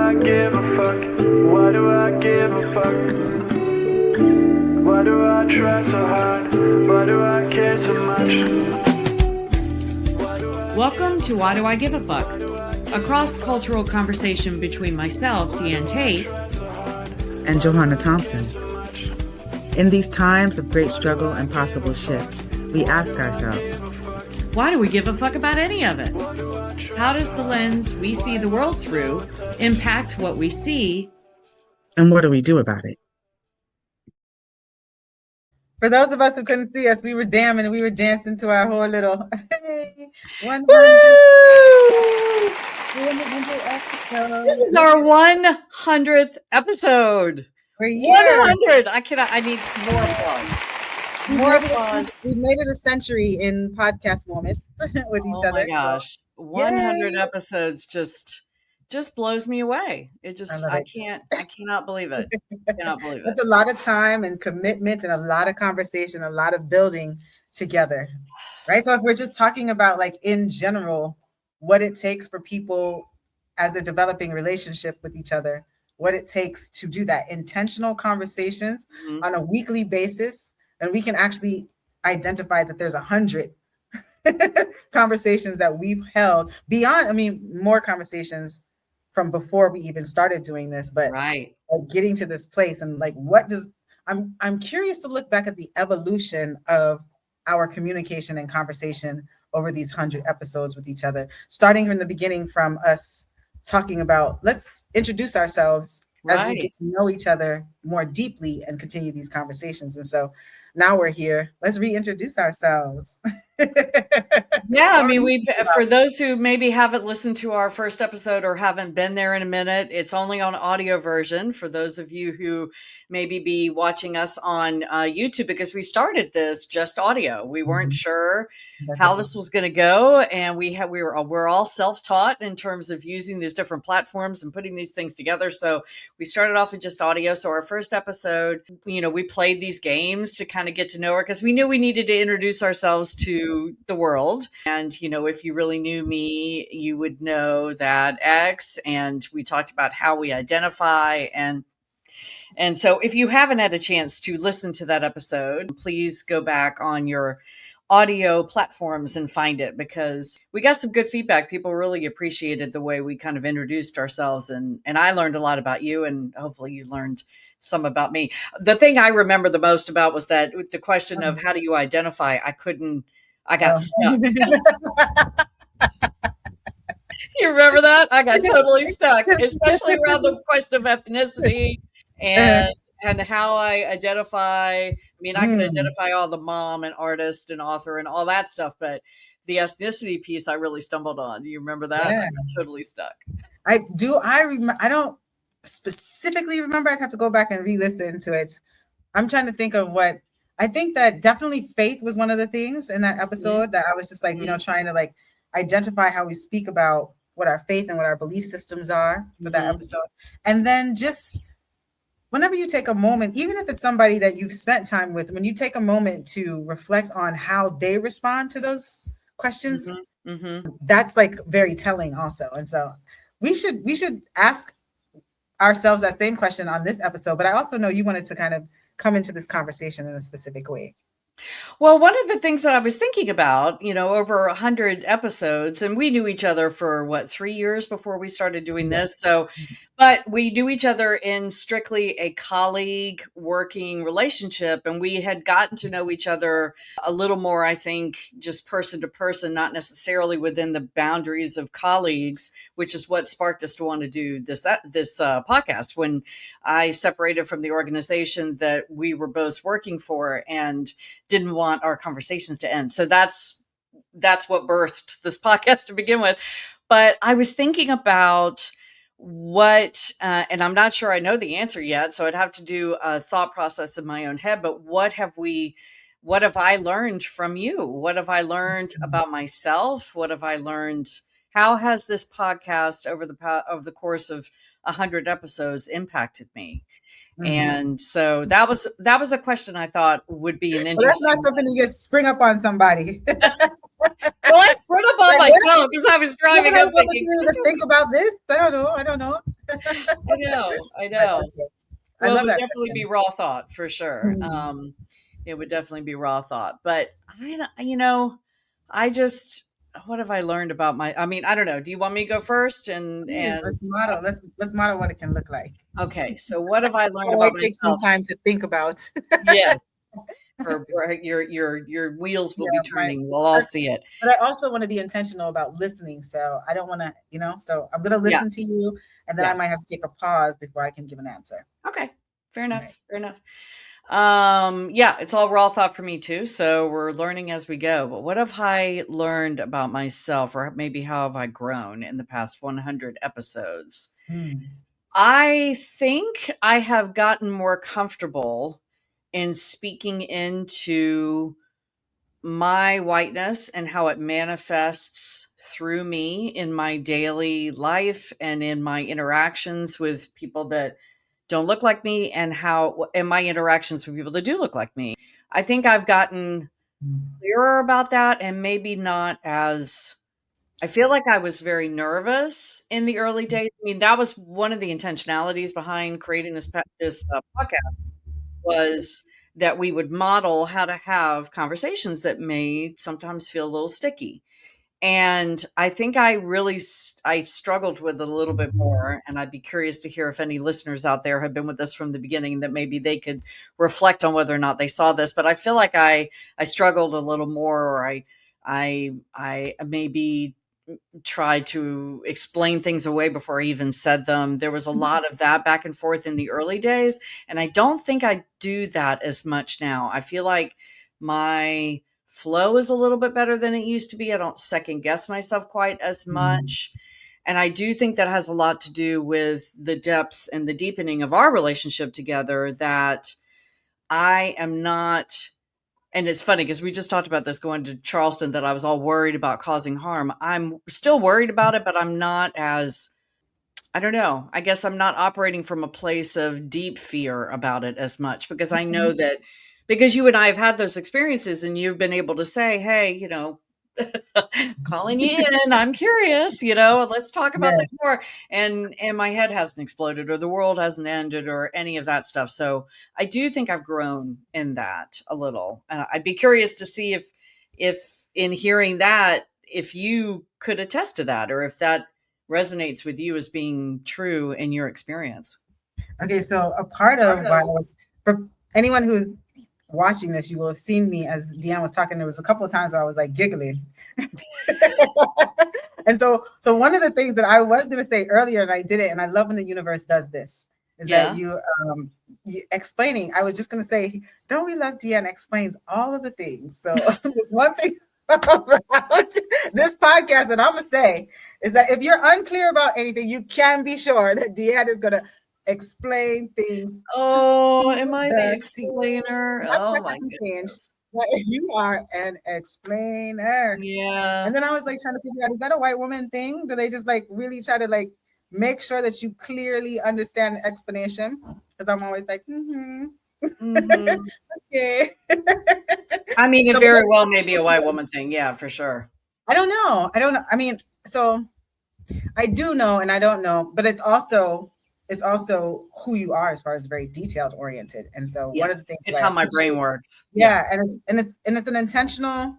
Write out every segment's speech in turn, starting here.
I give a fuck? Why do I give a fuck? Why do I try so hard? Why do I care so much? Welcome to Why Do I Give a Fuck? A cross-cultural conversation between myself, Diane Tate, and Johanna Thompson. In these times of great struggle and possible shift, we ask ourselves, why do we give a fuck about any of it? How does the lens we see the world through impact what we see? And what do we do about it? For those of us who couldn't see us, we were damming and we were dancing to our whole little 100. This is our 100th episode. We're here. 100. I need more applause. More applause. We made it a century in podcast moments with each other. Oh my gosh. 100 episodes just blows me away. I cannot believe it. It's a lot of time and commitment and a lot of conversation, a lot of building together. Right. So if we're just talking about like in general, what it takes for people as they're developing relationship with each other, what it takes to do that intentional conversations on a weekly basis, and we can actually identify that there's 100 conversations that we've held beyond, more conversations from before we even started doing this, but right. Like getting to this place and like, I'm curious to look back at the evolution of our communication and conversation over these 100 episodes with each other, starting from the beginning, from us talking about, let's introduce ourselves as we get to know each other more deeply and continue these conversations. And so now we're here. Let's reintroduce ourselves. Yeah, for those who maybe haven't listened to our first episode or haven't been there in a minute, it's only on audio version for those of you who maybe be watching us on YouTube, because we started this just audio. We weren't sure how this was going to go, and we're all self-taught in terms of using these different platforms and putting these things together. So we started off with just audio. So our first episode, we played these games to kind of get to know her, because we knew we needed to introduce ourselves to the world. And, if you really knew me, you would know that X, and we talked about how we identify. And so if you haven't had a chance to listen to that episode, please go back on your audio platforms and find it, because we got some good feedback. People really appreciated the way we kind of introduced ourselves. And I learned a lot about you, and hopefully you learned some about me. The thing I remember the most about was that with the question of how do you identify, I got stuck. You remember that? I got totally stuck, especially around the question of ethnicity and how I identify. I can identify all the mom and artist and author and all that stuff, but the ethnicity piece I really stumbled on. Do you remember that? Yeah. I got totally stuck. I do. I don't specifically remember. I'd have to go back and re-listen to it. I'm trying to think of what. I think that definitely faith was one of the things in that episode that I was just like, trying to like identify how we speak about what our faith and what our belief systems are for that episode. And then just whenever you take a moment, even if it's somebody that you've spent time with, when you take a moment to reflect on how they respond to those questions, that's like very telling also. And so we should ask ourselves that same question on this episode, but I also know you wanted to kind of come into this conversation in a specific way. Well, one of the things that I was thinking about, over 100 episodes, and we knew each other for 3 years before we started doing this. So, but we knew each other in strictly a colleague working relationship. And we had gotten to know each other a little more, I think, just person to person, not necessarily within the boundaries of colleagues, which is what sparked us to want to do this podcast. When I separated from the organization that we were both working for and didn't want our conversations to end. So that's what birthed this podcast to begin with. But I was thinking about what, and I'm not sure I know the answer yet, so I'd have to do a thought process in my own head, but what have I learned from you? What have I learned about myself? What have I learned? How has this podcast over the course of 100 episodes impacted me? And so that was a question I thought would be an interesting. Well, that's not something you just spring up on somebody. Well, I sprung up on myself because I was driving up thinking, to think about this. I don't know. I know. Okay. I Well, it love would that definitely be question. raw thought for sure. It would definitely be raw thought. But I just, what have I learned about I mean, I don't know. Do you want me to go first? Please, let's model what it can look like. Okay. So what have I learned It about might take some myself? time to think about. Yes. For your wheels will be Yeah, turning. We'll all see it. but I also want to be intentional about listening. So I don't want to, so I'm going to Yeah. listen to you, and then I Yeah. might have to take a pause before I can give an answer. Okay. Fair enough. Right. Fair enough. Yeah, it's all raw thought for me too. So we're learning as we go. But what have I learned about myself, or maybe how have I grown in the past 100 episodes? I think I have gotten more comfortable in speaking into my whiteness and how it manifests through me in my daily life and in my interactions with people that don't look like me, and my interactions with people that do look like me. I think I've gotten clearer about that, and maybe not as, I feel like I was very nervous in the early days. I mean, that was one of the intentionalities behind creating this podcast, was that we would model how to have conversations that may sometimes feel a little sticky. And I think I really I struggled with it a little bit more, and I'd be curious to hear if any listeners out there have been with us from the beginning, that maybe they could reflect on whether or not they saw this. But I feel like I struggled a little more, or I maybe tried to explain things away before I even said them. There was a lot of that back and forth in the early days, and I don't think I do that as much now. I feel like my flow is a little bit better than it used to be. I don't second guess myself quite as much. And I do think that has a lot to do with the depth and the deepening of our relationship together, that I am not, and it's funny because we just talked about this going to Charleston, that I was all worried about causing harm. I'm still worried about it, but I'm not as, I don't know. I guess I'm not operating from a place of deep fear about it as much, because I know that, because you and I have had those experiences, and you've been able to say, hey, calling you in, I'm curious, let's talk about that more. And my head hasn't exploded, or the world hasn't ended, or any of that stuff. So I do think I've grown in that a little. I'd be curious to see if in hearing that, if you could attest to that, or if that resonates with you as being true in your experience. Okay, so a part of why I was, for anyone who's watching this, you will have seen me as Diane was talking. There was a couple of times where I was like giggling. And so one of the things that I was going to say earlier, and I did it, and I love when the universe does this, is that you explaining. I was just going to say, don't we love Diane explains all of the things? So there's one thing about this podcast that I'm going to say is that if you're unclear about anything, you can be sure that Diane is going to explain things. Oh, am I the explainer? Oh my goodness. You are an explainer. Yeah. And then I was like trying to figure out, is that a white woman thing? Do they just like really try to like make sure that you clearly understand the explanation? Because I'm always like, okay. I mean, it very well may be a white woman thing. Yeah, for sure. I don't know. I mean, so I do know and I don't know, but it's also who you are as far as very detailed oriented. And so one of the things, it's how my brain works. Yeah. And it's an intentional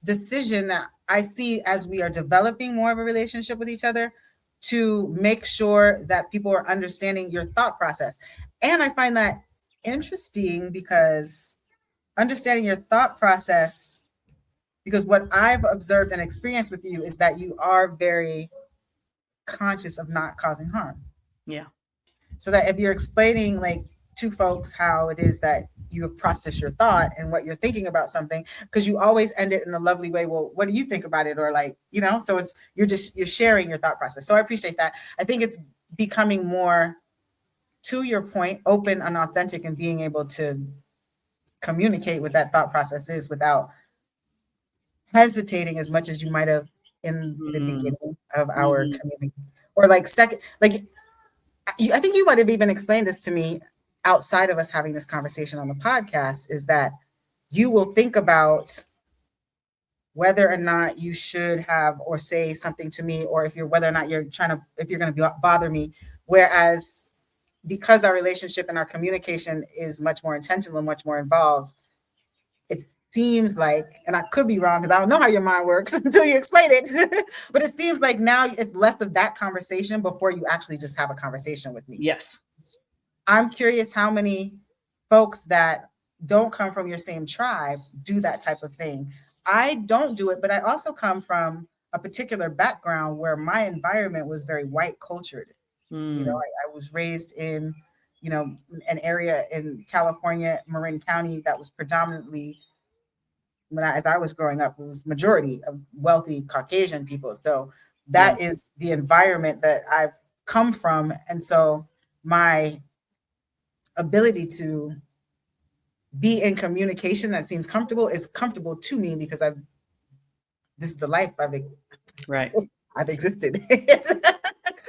decision that I see as we are developing more of a relationship with each other, to make sure that people are understanding your thought process. And I find that interesting, because understanding your thought process, because what I've observed and experienced with you is that you are very conscious of not causing harm. Yeah. So that if you're explaining like to folks how it is that you have processed your thought and what you're thinking about something, because you always end it in a lovely way. Well, what do you think about it? Or like, so it's, you're sharing your thought process. So I appreciate that. I think it's becoming more, to your point, open and authentic, and being able to communicate what that thought process is without hesitating as much as you might have in the beginning of our community. Or like I think you might have even explained this to me outside of us having this conversation on the podcast, is that you will think about whether or not you should have or say something to me, or whether or not you're going to bother me Whereas because our relationship and our communication is much more intentional and much more involved, it seems like, and I could be wrong because I don't know how your mind works until you explain it, but it seems like now it's less of that conversation before you actually just have a conversation with me. Yes. I'm curious how many folks that don't come from your same tribe do that type of thing. I don't do it, but I also come from a particular background where my environment was very white cultured. You know, I was raised in, you know, an area in California, Marin County, that was predominantly, as I was growing up, it was majority of wealthy Caucasian people. So that is the environment that I've come from. And so my ability to be in communication that seems comfortable is comfortable to me because this is the life I've existed.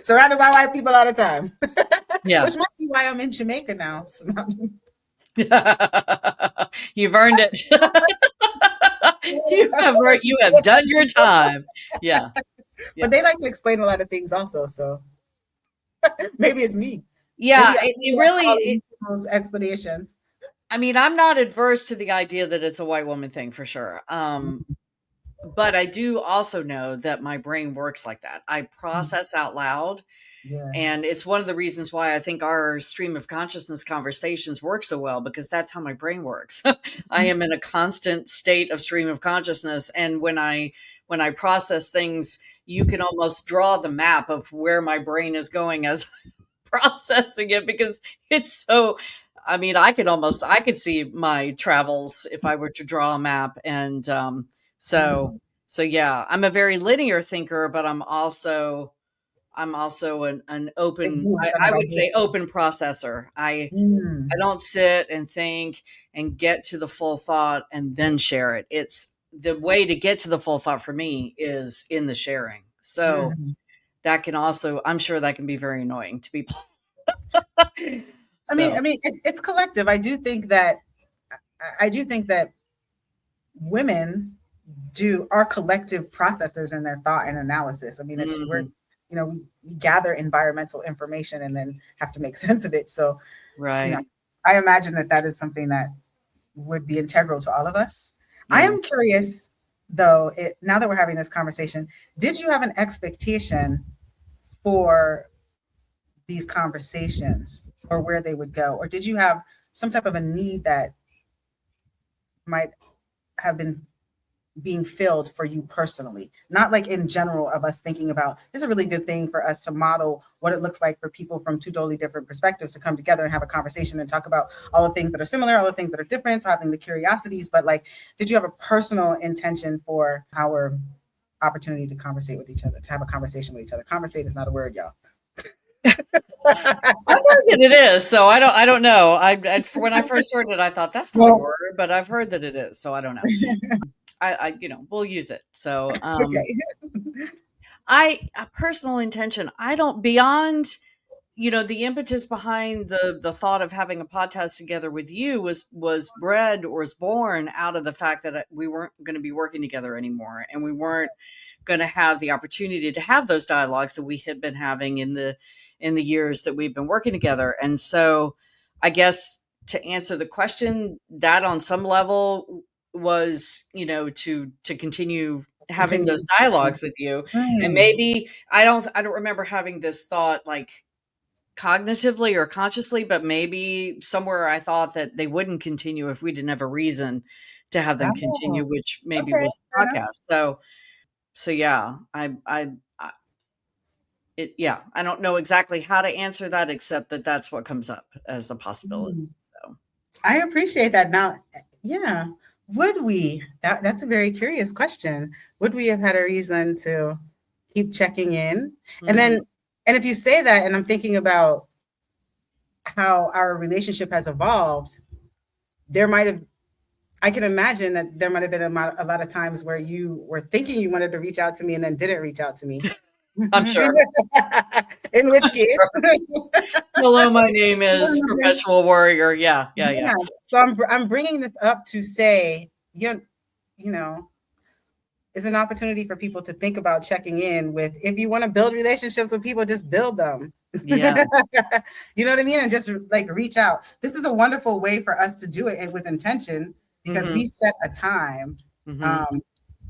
Surrounded by white people all the time. Yeah. Which might be why I'm in Jamaica now. So You've earned it. You have done your time. Yeah. But they like to explain a lot of things also. So maybe it's me. Yeah, it really those explanations. I mean, I'm not adverse to the idea that it's a white woman thing for sure. But I do also know that my brain works like that. I process out loud. Yeah. And it's one of the reasons why I think our stream of consciousness conversations work so well, because that's how my brain works. I am in a constant state of stream of consciousness. And when I process things, you can almost draw the map of where my brain is going as I'm processing it, because it's so, I mean, I could see my travels if I were to draw a map. And so yeah, I'm a very linear thinker, but I'm also an open, I would say open processor. I don't sit and think and get to the full thought and then share it. It's the way to get to the full thought for me is in the sharing. So that can also, I'm sure that can be very annoying to people. I mean, it's collective. I do think that women are collective processors in their thought and analysis. I mean, we're, you know, we gather environmental information and then have to make sense of it. So, right. You know, I imagine that is something that would be integral to all of us. Yeah. I am curious, though, now that we're having this conversation, did you have an expectation for these conversations or where they would go? Or did you have some type of a need that might have been being filled for you personally? Not like in general of us thinking about, this is a really good thing for us to model what it looks like for people from two totally different perspectives to come together and have a conversation and talk about all the things that are similar, all the things that are different, having the curiosities. But like, did you have a personal intention for our opportunity to conversate with each other, to have a conversation with each other? Conversate is not a word, y'all. I've heard that it is, so I don't know. When I first heard it, I thought that's not a word, but I've heard that it is, so I don't know. I you know, we'll use it. So okay. A personal intention, I don't, beyond, you know, the impetus behind the thought of having a podcast together with you was bred or was born out of the fact that we weren't going to be working together anymore, and we weren't going to have the opportunity to have those dialogues that we had been having in the years that we've been working together. And so I guess to answer the question, that on some level was, you know, to continue having those dialogues with you. And maybe I don't remember having this thought like cognitively or consciously, but maybe somewhere I thought that they wouldn't continue if we didn't have a reason to have them continue, which maybe was the podcast. So yeah, I don't know exactly how to answer that, except that that's what comes up as a possibility. So I appreciate that. Now, yeah, would we? That's a very curious question. Would we have had a reason to keep checking in? And then, and if you say that, and I'm thinking about how our relationship has evolved, I can imagine that there might have been a lot of times where you were thinking you wanted to reach out to me and then didn't reach out to me. I'm sure. In which case, hello, my name is Perpetual Warrior. Yeah. So I'm bringing this up to say, you know, is an opportunity for people to think about checking in with, if you want to build relationships with people, just build them. Yeah. You know what I mean? And just like reach out. This is a wonderful way for us to do it with intention, because we set a time.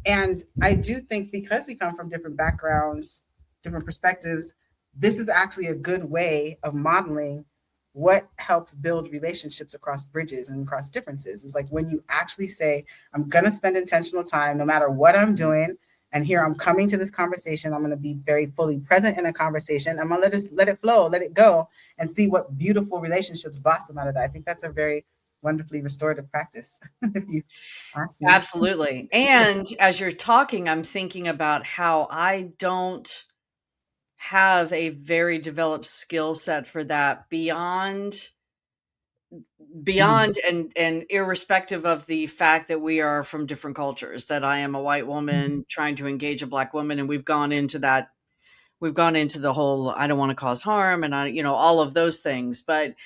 And I do think, because we come from different backgrounds, different perspectives, this is actually a good way of modeling what helps build relationships across bridges and across differences. Is like when you actually say, I'm going to spend intentional time no matter what I'm doing. And here I'm coming to this conversation. I'm going to be very fully present in a conversation. I'm going to let it flow, let it go, and see what beautiful relationships blossom out of that. I think that's a very wonderfully restorative practice. If you ask me. Absolutely. And as you're talking, I'm thinking about how I don't have a very developed skill set for that beyond and irrespective of the fact that we are from different cultures, that I am a white woman trying to engage a Black woman. And we've gone into the whole, I don't want to cause harm, and all of those things. But,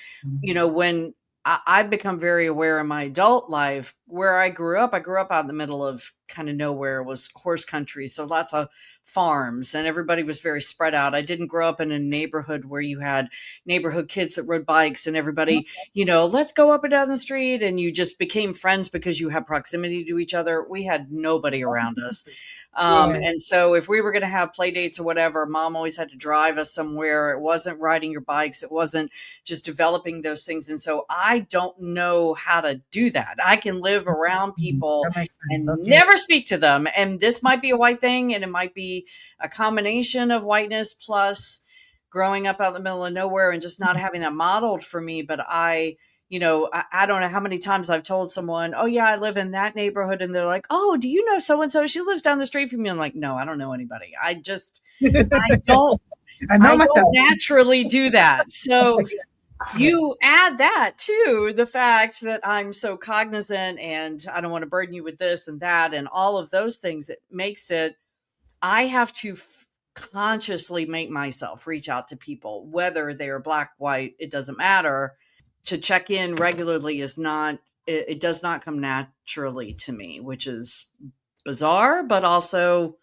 when I've become very aware in my adult life, where I grew up out in the middle of kind of nowhere. It was horse country. So lots of farms, and everybody was very spread out. I didn't grow up in a neighborhood where you had neighborhood kids that rode bikes and everybody, let's go up and down the street. And you just became friends because you had proximity to each other. We had nobody around us. And so if we were going to have play dates or whatever, mom always had to drive us somewhere. It wasn't riding your bikes. It wasn't just developing those things. And so I don't know how to do that. I can live around people and never speak to them. And this might be a white thing, and it might be a combination of whiteness plus growing up out in the middle of nowhere and just not having that modeled for me. But I don't know how many times I've told someone, oh yeah, I live in that neighborhood. And they're like, oh, do you know so-and-so? She lives down the street from me. I'm like, no, I don't know anybody. I don't naturally do that. So you add that to the fact that I'm so cognizant and I don't want to burden you with this and that and all of those things. It makes it, I have to consciously make myself reach out to people, whether they're Black, white, it doesn't matter. To check in regularly it does not come naturally to me, which is bizarre, but also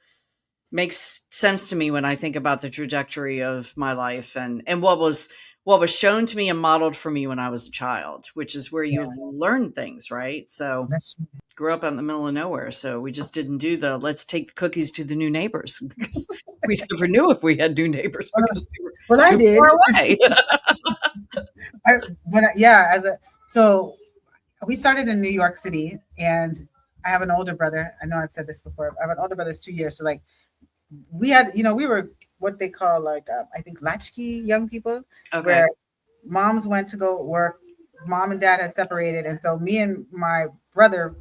makes sense to me when I think about the trajectory of my life and what was shown to me and modeled for me when I was a child, which is where you learn things, right? So grew up out in the middle of nowhere. So we just didn't do let's take the cookies to the new neighbors, because we never knew if we had new neighbors because they were too far away. So we started in New York City, and I have an older brother. I know I've said this before. I have an older brother that's 2 years. So like we had, we were what they call I think latchkey young people, where moms went to go work, mom and dad had separated. And so me and my brother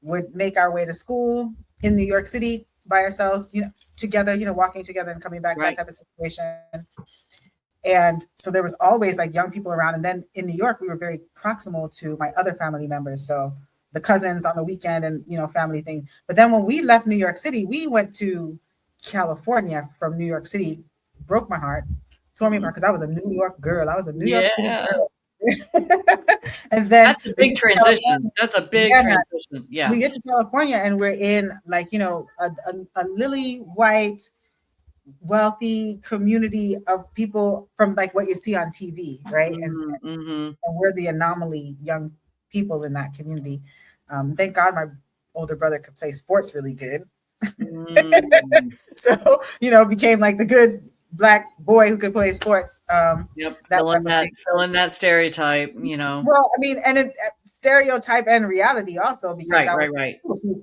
would make our way to school in New York City by ourselves, together, walking together and coming back, that type of situation. And so there was always like young people around. And then in New York, we were very proximal to my other family members. So the cousins on the weekend and, family thing. But then when we left New York City, we went to California from New York City. Broke my heart, tore me apart, because I was a New York girl. I was a New York City girl. And then that's a big transition. That's a big transition. Yeah. We get to California and we're in a lily white, wealthy community of people from like what you see on TV, right? And we're the anomaly young people in that community. Thank God my older brother could play sports really good. So, became like the good Black boy who could play sports. Filling that stereotype, Well, I mean, and it stereotype and reality also, because right.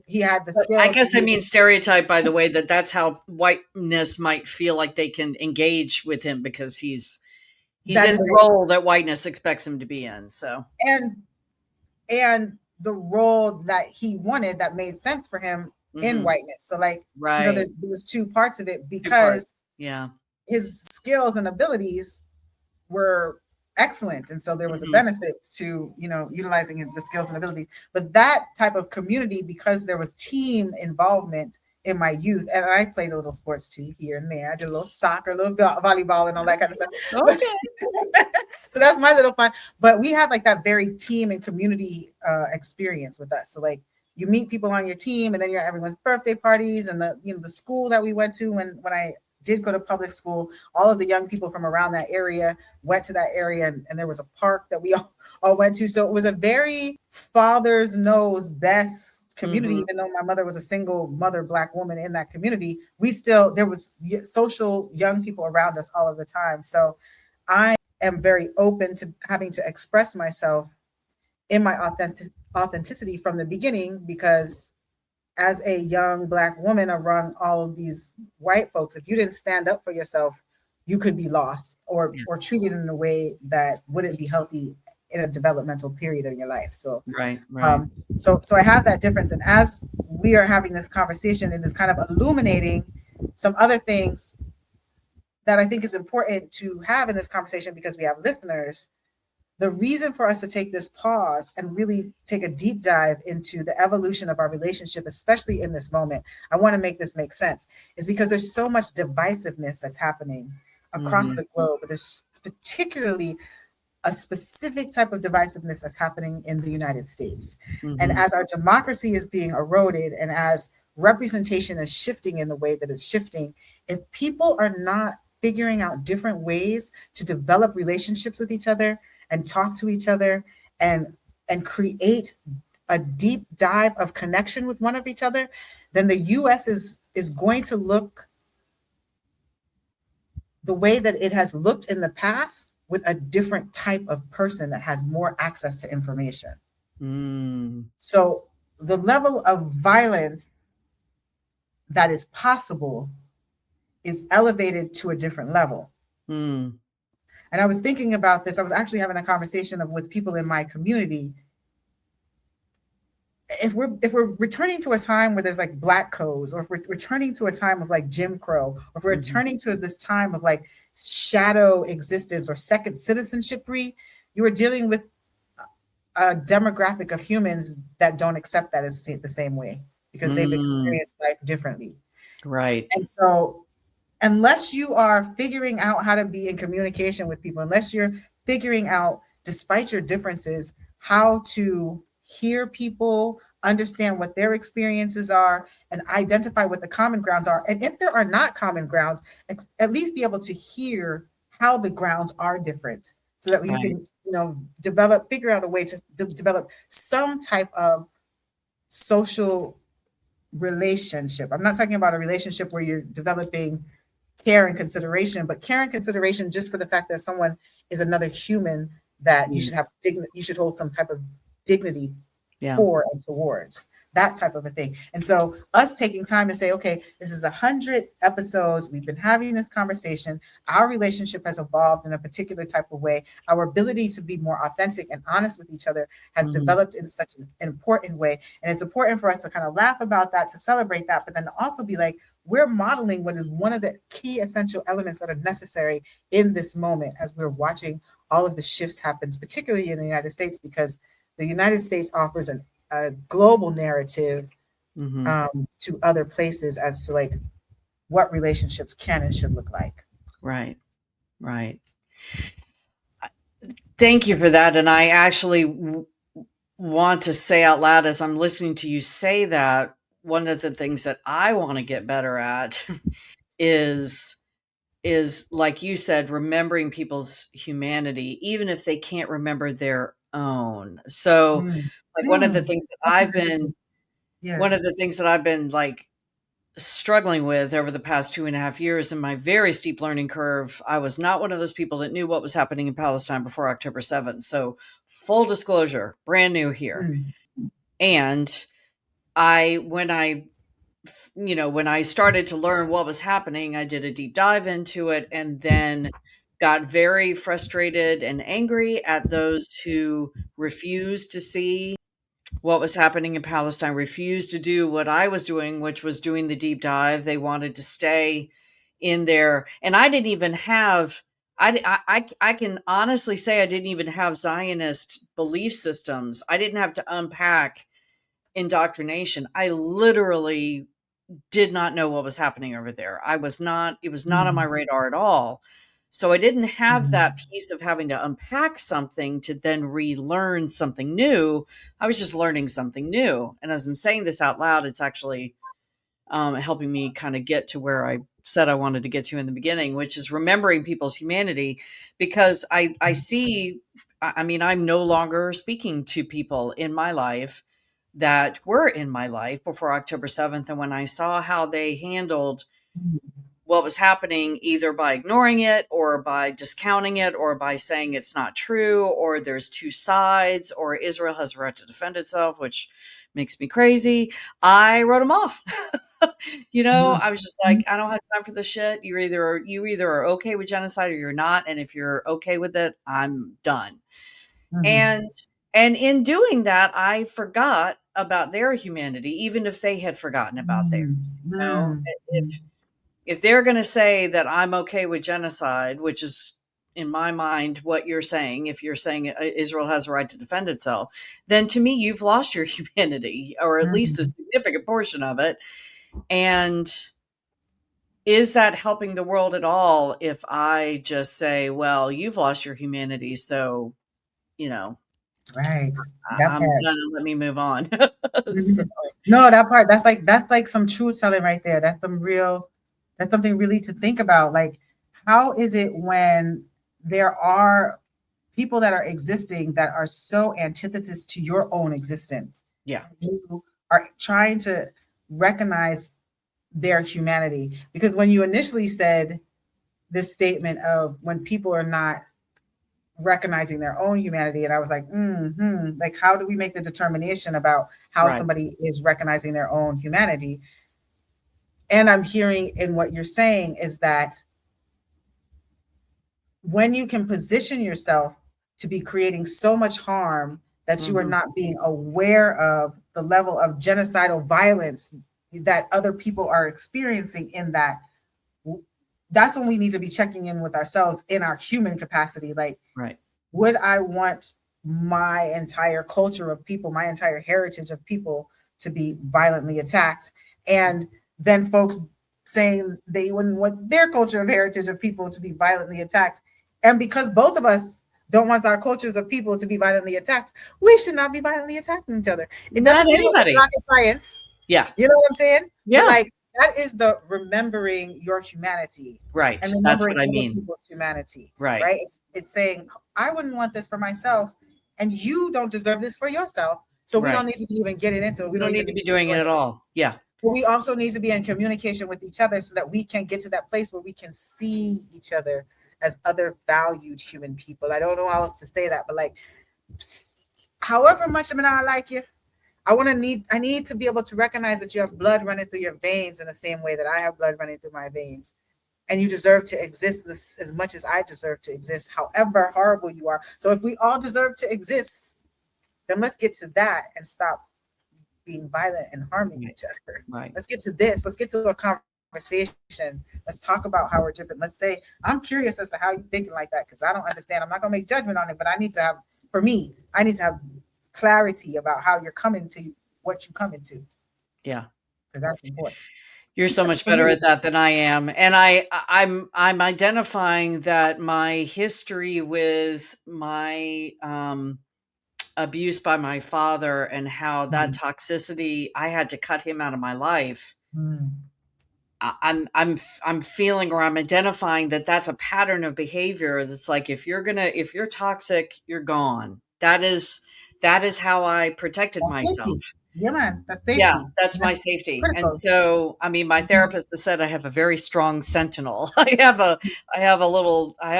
He had the skills. I guess I mean stereotype by the way that's how whiteness might feel like they can engage with him, because he's in the role that whiteness expects him to be in. So and the role that he wanted that made sense for him in whiteness. So like there was two parts of it, because his skills and abilities were excellent. And so there was a benefit to, utilizing the skills and abilities. But that type of community, because there was team involvement in my youth, and I played a little sports too here and there. I did a little soccer, a little volleyball and all that kind of stuff. Okay. So that's my little fun. But we had like that very team and community experience with us. So like, you meet people on your team, and then you're at everyone's birthday parties, and the school that we went to when I did go to public school, all of the young people from around that area went to that area, and there was a park that we all went to. So it was a very fathers knows best community. Even though my mother was a single mother Black woman in that community, there was social young people around us all of the time. So I am very open to having to express myself in my authenticity from the beginning, because as a young Black woman around all of these white folks, if you didn't stand up for yourself, you could be lost or treated in a way that wouldn't be healthy in a developmental period of your life. So right. So I have that difference. And as we are having this conversation, it is kind of illuminating some other things that I think is important to have in this conversation, because we have listeners. The reason for us to take this pause and really take a deep dive into the evolution of our relationship, especially in this moment, I want to make this make sense, is because there's so much divisiveness that's happening across the globe. But there's particularly a specific type of divisiveness that's happening in the United States. And as our democracy is being eroded, and as representation is shifting in the way that it's shifting, if people are not figuring out different ways to develop relationships with each other and talk to each other and create a deep dive of connection with one of each other, then the US is going to look the way that it has looked in the past, with a different type of person that has more access to information. So the level of violence that is possible is elevated to a different level. And I was thinking about this. I was actually having a conversation with people in my community. If we're returning to a time where there's like Black codes, or if we're returning to a time of like Jim Crow, or if we're returning to this time of like shadow existence or second citizenship free, you are dealing with a demographic of humans that don't accept that as the same way, because they've experienced life differently. Right. And so unless you are figuring out how to be in communication with people, unless you're figuring out, despite your differences, how to hear people, understand what their experiences are, and identify what the common grounds are. And if there are not common grounds, at least be able to hear how the grounds are different, so that you can, figure out a way to develop some type of social relationship. I'm not talking about a relationship where you're developing care and consideration, but care and consideration just for the fact that someone is another human that you should have you should hold some type of dignity for and towards, that type of a thing. And so us taking time to say, okay, this is 100 episodes, we've been having this conversation, our relationship has evolved in a particular type of way, our ability to be more authentic and honest with each other has developed in such an important way. And it's important for us to kind of laugh about that, to celebrate that, but then to also be like, we're modeling what is one of the key essential elements that are necessary in this moment, as we're watching all of the shifts happen, particularly in the United States, because the United States offers a global narrative to other places as to like what relationships can and should look like. Right. Thank you for that. And I actually want to say out loud, as I'm listening to you say that, one of the things that I want to get better at is like you said, remembering people's humanity, even if they can't remember their own. So like one of the things that I've been like struggling with over the past 2.5 years in my very steep learning curve, I was not one of those people that knew what was happening in Palestine before October 7th. So full disclosure, brand new here. And when I started to learn what was happening, I did a deep dive into it, and then got very frustrated and angry at those who refused to see what was happening in Palestine, refused to do what I was doing, which was doing the deep dive. They wanted to stay in there. And I didn't even have, I can honestly say I didn't even have Zionist belief systems. I didn't have to unpack indoctrination. I literally did not know what was happening over there. It was not on my radar at all. So I didn't have that piece of having to unpack something to then relearn something new. I was just learning something new. And as I'm saying this out loud, it's actually helping me kind of get to where I said I wanted to get to in the beginning, which is remembering people's humanity, because I see, I mean, I'm no longer speaking to people in my life that were in my life before October 7th. And when I saw how they handled what was happening, either by ignoring it or by discounting it or by saying it's not true, or there's two sides, or Israel has a right to defend itself, which makes me crazy, I wrote them off. I was just like, I don't have time for this shit. You either are okay with genocide or you're not. And if you're okay with it, I'm done. And in doing that, I forgot about their humanity, even if they had forgotten about theirs. If they're going to say that I'm okay with genocide, which is in my mind what you're saying, if you're saying Israel has a right to defend itself, then to me, you've lost your humanity, or at least a significant portion of it. And is that helping the world at all if I just say, well, you've lost your humanity, so, Right. I'm done, let me move on. No, that part, that's like some truth telling right there. That's something really to think about. Like, how is it when there are people that are existing that are so antithesis to your own existence? Yeah. You are trying to recognize their humanity. Because when you initially said this statement of when people are not recognizing their own humanity, and I was like, like, how do we make the determination about how somebody is recognizing their own humanity? And I'm hearing in what you're saying is that when you can position yourself to be creating so much harm that you are not being aware of the level of genocidal violence that other people are experiencing in that's when we need to be checking in with ourselves in our human capacity. Like, would I want my entire culture of people, my entire heritage of people to be violently attacked? And then folks saying they wouldn't want their culture of heritage of people to be violently attacked. And because both of us don't want our cultures of people to be violently attacked, we should not be violently attacking each other. It Not doesn't seem like anybody. it's rocket science. Yeah. You know what I'm saying? Yeah. But like, that is the remembering your humanity. Right. And That's remembering what I other mean. people's humanity. Right. Right. It's saying, I wouldn't want this for myself, and you don't deserve this for yourself. So we don't need to be even getting into it. We don't need to be doing it at all. Yeah. But we also need to be in communication with each other so that we can get to that place where we can see each other as other valued human people. I don't know how else to say that, but like, however much I like you, I need to be able to recognize that you have blood running through your veins in the same way that I have blood running through my veins. And you deserve to exist as much as I deserve to exist, however horrible you are. So if we all deserve to exist, then let's get to that and stop being violent and harming each other. Right. Let's get to this. Let's get to a conversation. Let's talk about how we're different. Let's say, I'm curious as to how you're thinking like that, because I don't understand. I'm not going to make judgment on it, but I need to have clarity about how you're coming to what you come into. Yeah. Because that's important. You're so much better at that than I am. And I'm identifying that my history with my abuse by my father and how that toxicity, I had to cut him out of my life. I'm feeling, or I'm identifying that that's a pattern of behavior. That's like, if you're toxic, you're gone. That is how I protected myself. Safety. Yeah, man. That's safety. Yeah, that's my safety. Critical. And so, I mean, my therapist has said I have a very strong sentinel. I have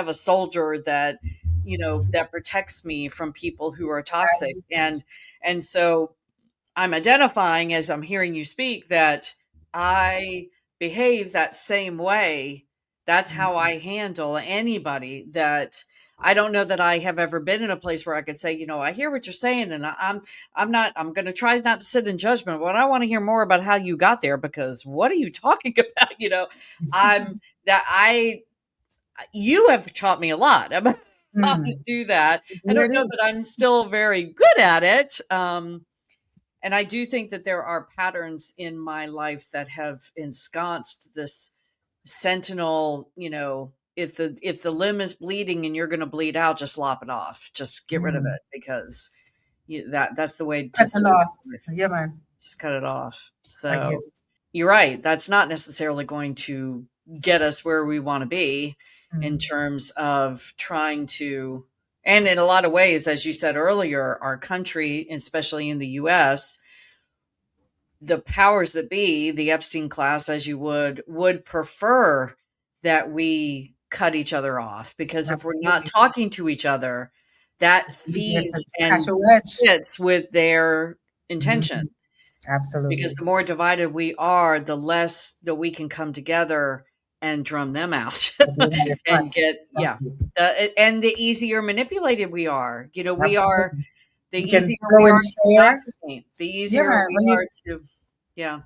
a soldier that, that protects me from people who are toxic. And so I'm identifying, as I'm hearing you speak, that I behave that same way. That's how I handle anybody. That I don't know that I have ever been in a place where I could say, I hear what you're saying, and I'm going to try not to sit in judgment, but I want to hear more about how you got there, because what are you talking about? You have taught me a lot about how to do that. I don't know that I'm still very good at it. And I do think that there are patterns in my life that have ensconced this sentinel, if the limb is bleeding and you're going to bleed out, just lop it off. Just get rid of it, because that's the way to Cut it off. life. Yeah, man. Just cut it off. I get So it. you're right. That's not necessarily going to get us where we want to be in terms of trying to, and in a lot of ways, as you said earlier, our country, especially in the US, the powers that be, the Epstein class, as you would prefer that we cut each other off, because if we're not Absolutely. talking to each other, that You get to feeds catch and a wedge. fits with their intention. Absolutely. Because the more divided we are, the less that we can come together and drum them out and get, and the easier manipulated we are. You know, we are, Absolutely. the We can easier go we in are to fair. indoctrinate, the easier Yeah, we when you- are to, yeah.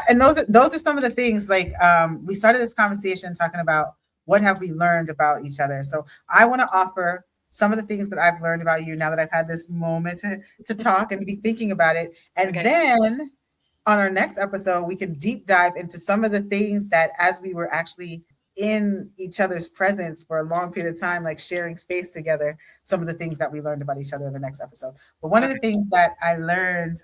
And those are some of the things, like, we started this conversation talking about what have we learned about each other. So I want to offer some of the things that I've learned about you now that I've had this moment to talk and be thinking about it. And then on our next episode, we can deep dive into some of the things that, as we were actually in each other's presence for a long period of time, like sharing space together, some of the things that we learned about each other in the next episode. But one of the things that I learned,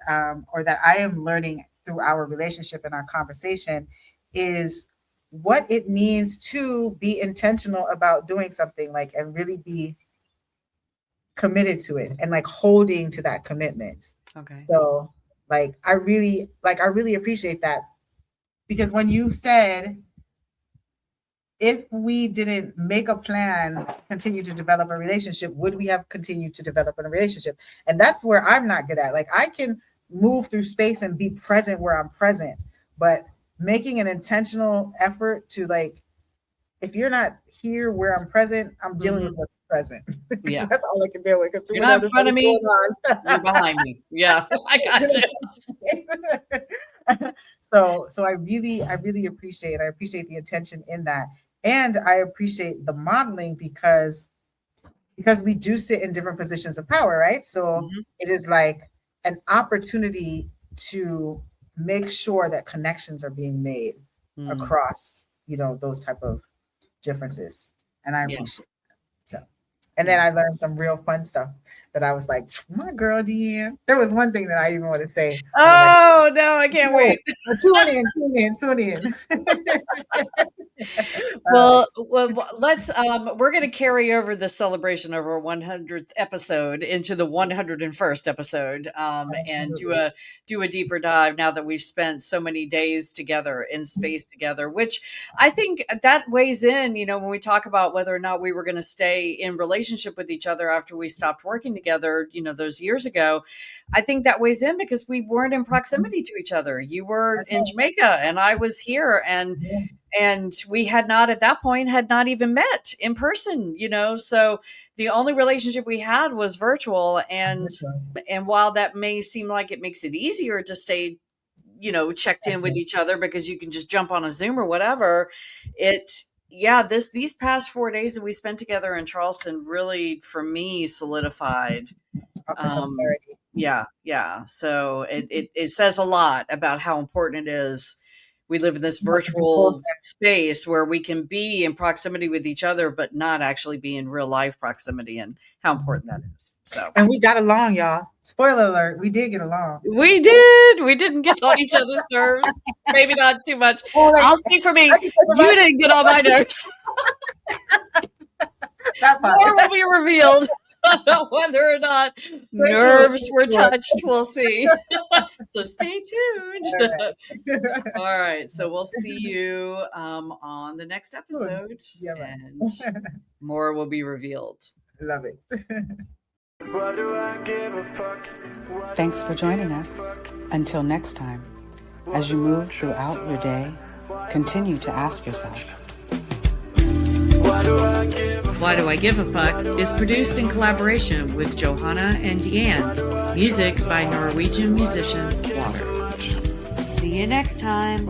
or that I am learning through our relationship and our conversation, is what it means to be intentional about doing something, like, and really be committed to it, and like holding to that commitment. Okay. So like I really appreciate that, because when you said, if we didn't make a plan, continue to develop a relationship, would we have continued to develop a relationship? And that's where I'm not good at. Like, I can move through space and be present where I'm present, but making an intentional effort to, like, if you're not here where I'm present, I'm dealing with what's present. Yeah. That's all I can deal with. You're not in front of me, you're behind me. Yeah, I got you. So I really appreciate the attention in that. And I appreciate the modeling, because we do sit in different positions of power, right? So it is like an opportunity to make sure that connections are being made across, those type of differences. And I appreciate it. So, and then I learned some real fun stuff that I was like, my girl, Diane. There was one thing that I even want to say. Oh, no, I can't wait. Tune in. Well, let's we're going to carry over the celebration of our 100th episode into the 101st episode, and do a deeper dive, now that we've spent so many days together in space together, which I think that weighs in, when we talk about whether or not we were going to stay in relationship with each other after we stopped working together, those years ago. I think that weighs in because we weren't in proximity to each other. You were in Jamaica and I was here, and we had not, at that point, had not even met in person, so the only relationship we had was virtual. And while that may seem like it makes it easier to stay, checked in with each other because you can just jump on a Zoom or whatever, these past 4 days that we spent together in Charleston really, for me, solidified. So it says a lot about how important it is. We live in this virtual space where we can be in proximity with each other, but not actually be in real life proximity, and how important that is. So, and we got along, y'all. Spoiler alert, we did get along. We didn't get on each other's nerves. Maybe not too much. I'll speak for me. You didn't get on my nerves. More will be revealed. Whether or not nerves were touched, we'll see. So stay tuned. All right. So we'll see you on the next episode, and more will be revealed. Love it. Why do I give a fuck? Thanks for joining us. Until next time, as you move throughout your day, continue to ask yourself, Why do I give a fuck? Why Do I Give a Fuck is produced in collaboration with Johanna and Diane. Music by Norwegian musician Water. See you next time.